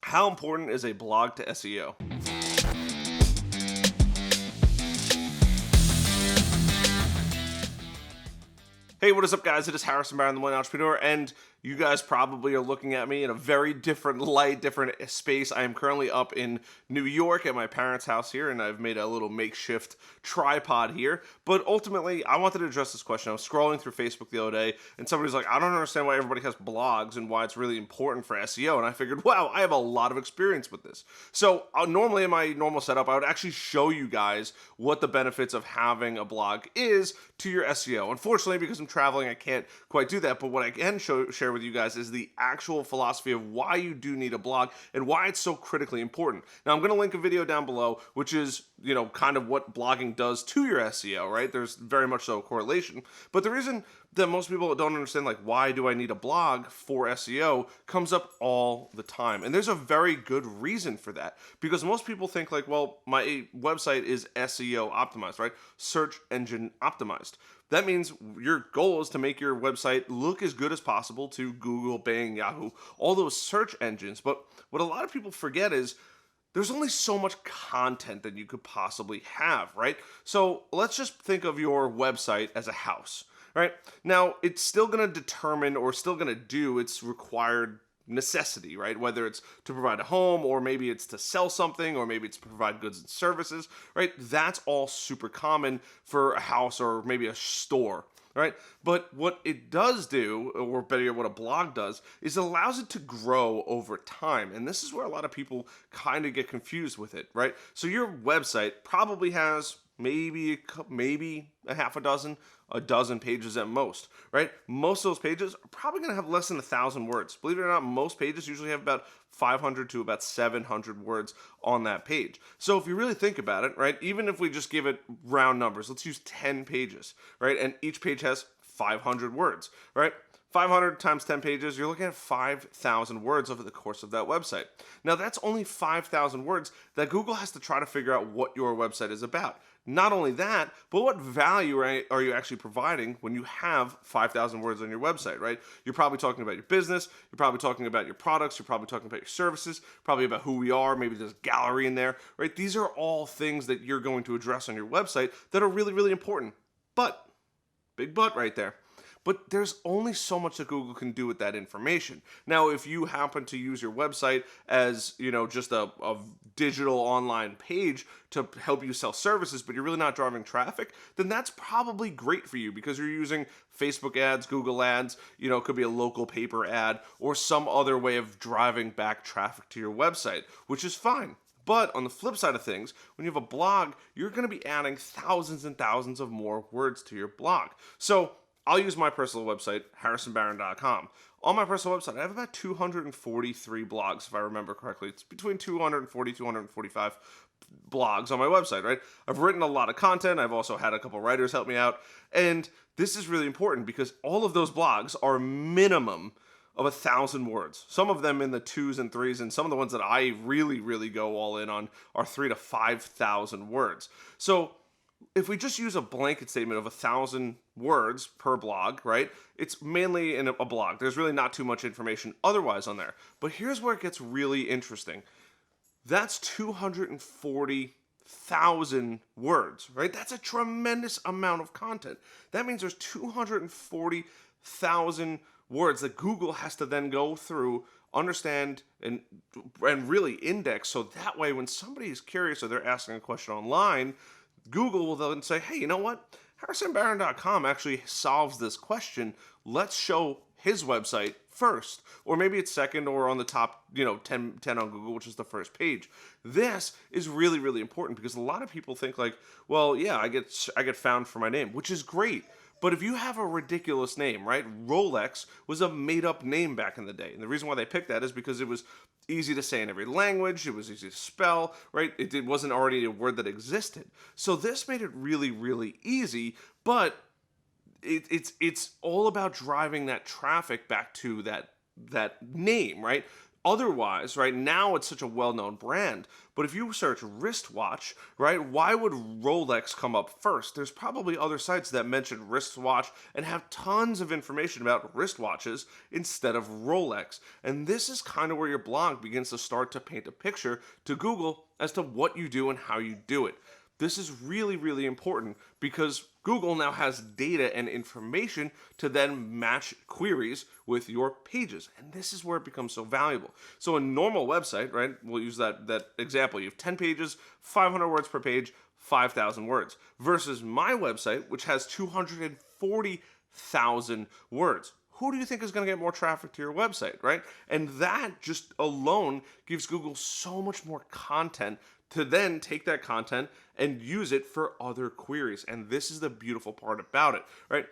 How important is a blog to SEO? Hey, what is up, guys? It is Harrison Barron, the Millennial Entrepreneur, and you guys probably are looking at me in a very different light, different space. I am currently up in New York at my parents' house here, and I've made a little makeshift tripod here. But ultimately, I wanted to address this question. I was scrolling through Facebook the other day, and somebody's like, I don't understand why everybody has blogs and why it's really important for SEO. And I figured, wow, I have a lot of experience with this. So normally in my normal setup, I would actually show you guys what the benefits of having a blog is to your SEO. Unfortunately, because I'm traveling, I can't quite do that. But what I can share with you guys is the actual philosophy of why you do need a blog and why it's so critically important. Now, I'm going to link a video down below, which is, kind of what blogging does to your SEO, right? There's very much so a correlation. But the reason that most people don't understand, like, why do I need a blog for SEO, comes up all the time. And there's a very good reason for that, because most people think like, well, my website is SEO optimized, right? Search engine optimized. That means your goal is to make your website look as good as possible to Google, Bing, Yahoo, all those search engines. But what a lot of people forget is there's only so much content that you could possibly have, right? So let's just think of your website as a house, right? Now, it's still going to determine or still going to do its required necessity, right? Whether it's to provide a home, or maybe it's to sell something, or maybe it's to provide goods and services, right? That's all super common for a house or maybe a store, right? But what it does do, or better yet, what a blog does, is it allows it to grow over time. And this is where a lot of people kind of get confused with it, right? So your website probably has maybe a half a dozen pages at most, right? Most of those pages are probably going to have less than 1,000 words. Believe it or not, most pages usually have about 500 to about 700 words on that page. So if you really think about it, right, even if we just give it round numbers, let's use 10 pages, right? And each page has 500 words, right? 500 times 10 pages, you're looking at 5,000 words over the course of that website. Now, that's only 5,000 words that Google has to try to figure out what your website is about. Not only that, but what value are you actually providing when you have 5,000 words on your website, right? You're probably talking about your business, you're probably talking about your products, you're probably talking about your services, probably about who we are, maybe there's a gallery in there, right? These are all things that you're going to address on your website that are really, really important. But, big but right there. But there's only so much that Google can do with that information. Now, if you happen to use your website as, just a digital online page to help you sell services, but you're really not driving traffic, then that's probably great for you because you're using Facebook ads, Google ads, it could be a local paper ad or some other way of driving back traffic to your website, which is fine. But on the flip side of things, when you have a blog, you're going to be adding thousands and thousands of more words to your blog. So I'll use my personal website, harrisonbarron.com. On my personal website, I have about 243 blogs, if I remember correctly. It's between 240, 245 blogs on my website, right? I've written a lot of content. I've also had a couple writers help me out. And this is really important because all of those blogs are minimum of 1,000 words. Some of them in the 2s and 3s, and some of the ones that I really, really go all in on are 3,000 to 5,000 words. So if we just use a blanket statement of 1,000 words per blog, right? It's mainly in a blog. There's really not too much information otherwise on there. But here's where it gets really interesting. That's 240,000 words, right? That's a tremendous amount of content. That means there's 240,000 words that Google has to then go through, understand, and really index. So that way, when somebody is curious or they're asking a question online, Google will then say, hey, you know what? HarrisonBarron.com actually solves this question. Let's show his website first. Or maybe it's second or on the top, 10 on Google, which is the first page. This is really, really important because a lot of people think like, well, yeah, I get found for my name, which is great. But if you have a ridiculous name, right? Rolex was a made-up name back in the day. And the reason why they picked that is because it was easy to say in every language. It was easy to spell, right? It wasn't already a word that existed. So this made it really, really easy. But it's all about driving that traffic back to that name, right? Otherwise, right now it's such a well-known brand, but if you search wristwatch, right, why would Rolex come up first? There's probably other sites that mention wristwatch and have tons of information about wristwatches instead of Rolex. And this is kind of where your blog begins to start to paint a picture to Google as to what you do and how you do it. This is really, really important because Google now has data and information to then match queries with your pages. And this is where it becomes so valuable. So a normal website, right? We'll use that example. You have 10 pages, 500 words per page, 5,000 words. Versus my website, which has 240,000 words. Who do you think is going to get more traffic to your website, right? And that just alone gives Google so much more content to then take that content and use it for other queries. And this is the beautiful part about it, right?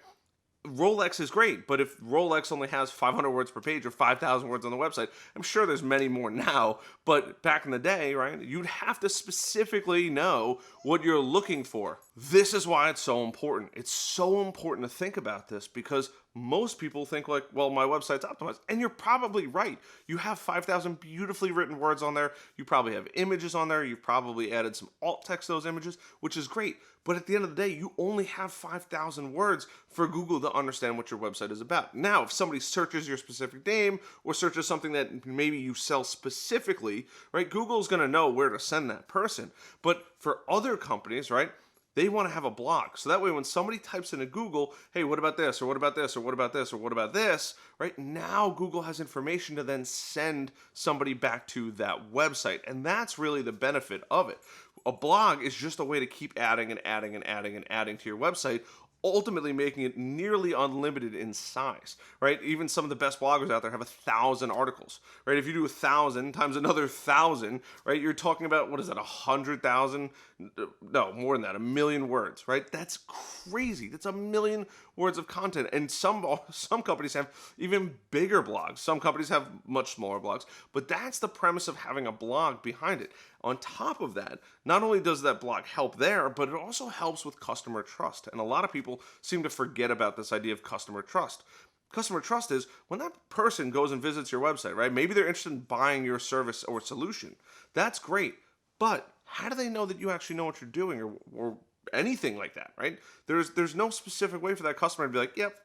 Rolex is great, but if Rolex only has 500 words per page or 5,000 words on the website, I'm sure there's many more now, but back in the day, right, you'd have to specifically know what you're looking for. This is why it's so important. It's so important to think about this because most people think like, well, my website's optimized. And you're probably right. You have 5,000 beautifully written words on there. You probably have images on there. You've probably added some alt text to those images, which is great. But at the end of the day, you only have 5,000 words for Google to understand what your website is about. Now, if somebody searches your specific name or searches something that maybe you sell specifically, right, Google's going to know where to send that person. But for other companies, right, they want to have a blog. So that way when somebody types into Google, hey, what about this, or what about this, or what about this, or what about this, right? Now Google has information to then send somebody back to that website. And that's really the benefit of it. A blog is just a way to keep adding and adding and adding and adding to your website, ultimately making it nearly unlimited in size, right? Even some of the best bloggers out there have 1,000 articles, right? If you do 1,000 times another 1,000, right? You're talking about, what is that, 100,000? No, more than that, 1,000,000 words, right? That's crazy. That's 1,000,000 words of content. And some companies have even bigger blogs. Some companies have much smaller blogs, but that's the premise of having a blog behind it. On top of that, not only does that blog help there, but it also helps with customer trust. And a lot of people seem to forget about this idea of customer trust. Customer trust is when that person goes and visits your website, right? Maybe they're interested in buying your service or solution. That's great. But how do they know that you actually know what you're doing or anything like that, right? There's no specific way for that customer to be like, yep,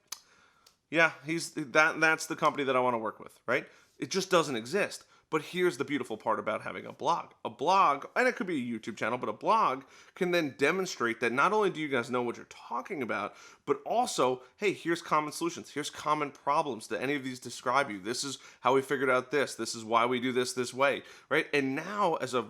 yeah, that's the company that I want to work with, right? It just doesn't exist. But here's the beautiful part about having a blog. A blog, and it could be a YouTube channel, but a blog can then demonstrate that not only do you guys know what you're talking about, but also, hey, here's common solutions. Here's common problems. Do any of these describe you? This is how we figured out this. This is why we do this way, right? And now as a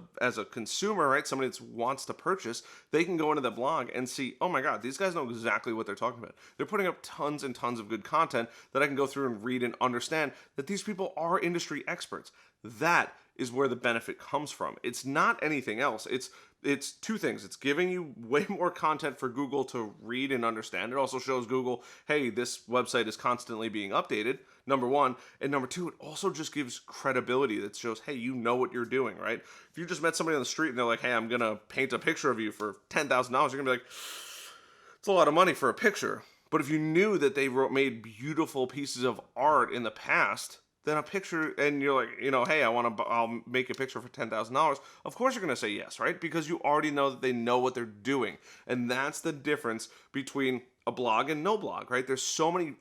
consumer, right, somebody that wants to purchase, they can go into the blog and see, oh my God, these guys know exactly what they're talking about. They're putting up tons and tons of good content that I can go through and read and understand that these people are industry experts. That is where the benefit comes from. It's not anything else. It's two things. It's giving you way more content for Google to read and understand. It also shows Google, hey, this website is constantly being updated, number one. And number two, it also just gives credibility that shows, hey, you know what you're doing, right? If you just met somebody on the street and they're like, hey, I'm going to paint a picture of you for $10,000, you're going to be like, it's a lot of money for a picture. But if you knew that they made beautiful pieces of art in the past, then a picture, and you're like, hey, I'll make a picture for $10,000. Of course you're going to say yes, right? Because you already know that they know what they're doing. And that's the difference between a blog and no blog, right? There's so many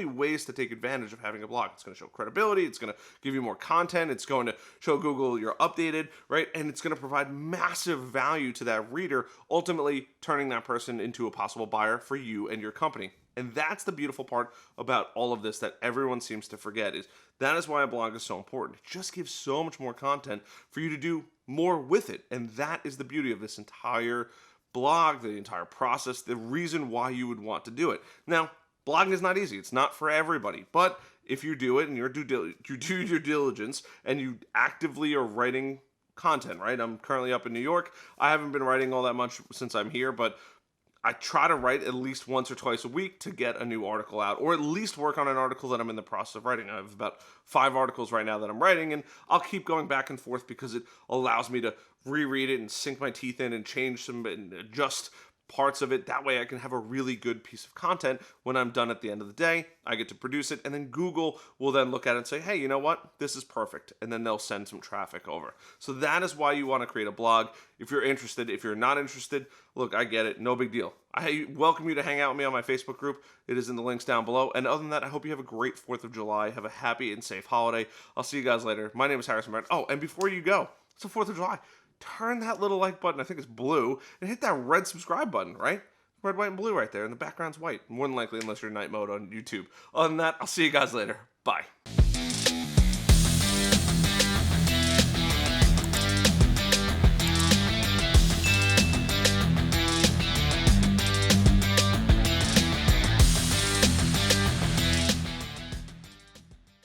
ways to take advantage of having a blog. It's going to show credibility. It's going to give you more content. It's going to show Google you're updated, right? And it's going to provide massive value to that reader, ultimately turning that person into a possible buyer for you and your company. And that's the beautiful part about all of this that everyone seems to forget is that is why a blog is so important. It just gives so much more content for you to do more with it. And that is the beauty of this entire blog, the entire process, the reason why you would want to do it. Now, blogging is not easy. It's not for everybody. But if you do it and you do your diligence and you actively are writing content, right? I'm currently up in New York. I haven't been writing all that much since I'm here, but I try to write at least once or twice a week to get a new article out, or at least work on an article that I'm in the process of writing. I have about 5 articles right now that I'm writing, and I'll keep going back and forth because it allows me to reread it and sink my teeth in and change some and adjust parts of it. That way I can have a really good piece of content when I'm done at the end of the day. I get to produce it, and then Google will then look at it and say, hey, you know what? This is perfect. And then they'll send some traffic over. So that is why you want to create a blog. If you're interested, if you're not interested, look, I get it. No big deal. I welcome you to hang out with me on my Facebook group. It is in the links down below. And other than that, I hope you have a great 4th of July. Have a happy and safe holiday. I'll see you guys later. My name is Harrison Brown. Oh, and before you go, it's the 4th of July. Turn that little like button, I think it's blue, and hit that red subscribe button, right? Red, white, and blue right there, and the background's white. More than likely, unless you're in night mode on YouTube. Other than that, I'll see you guys later. Bye.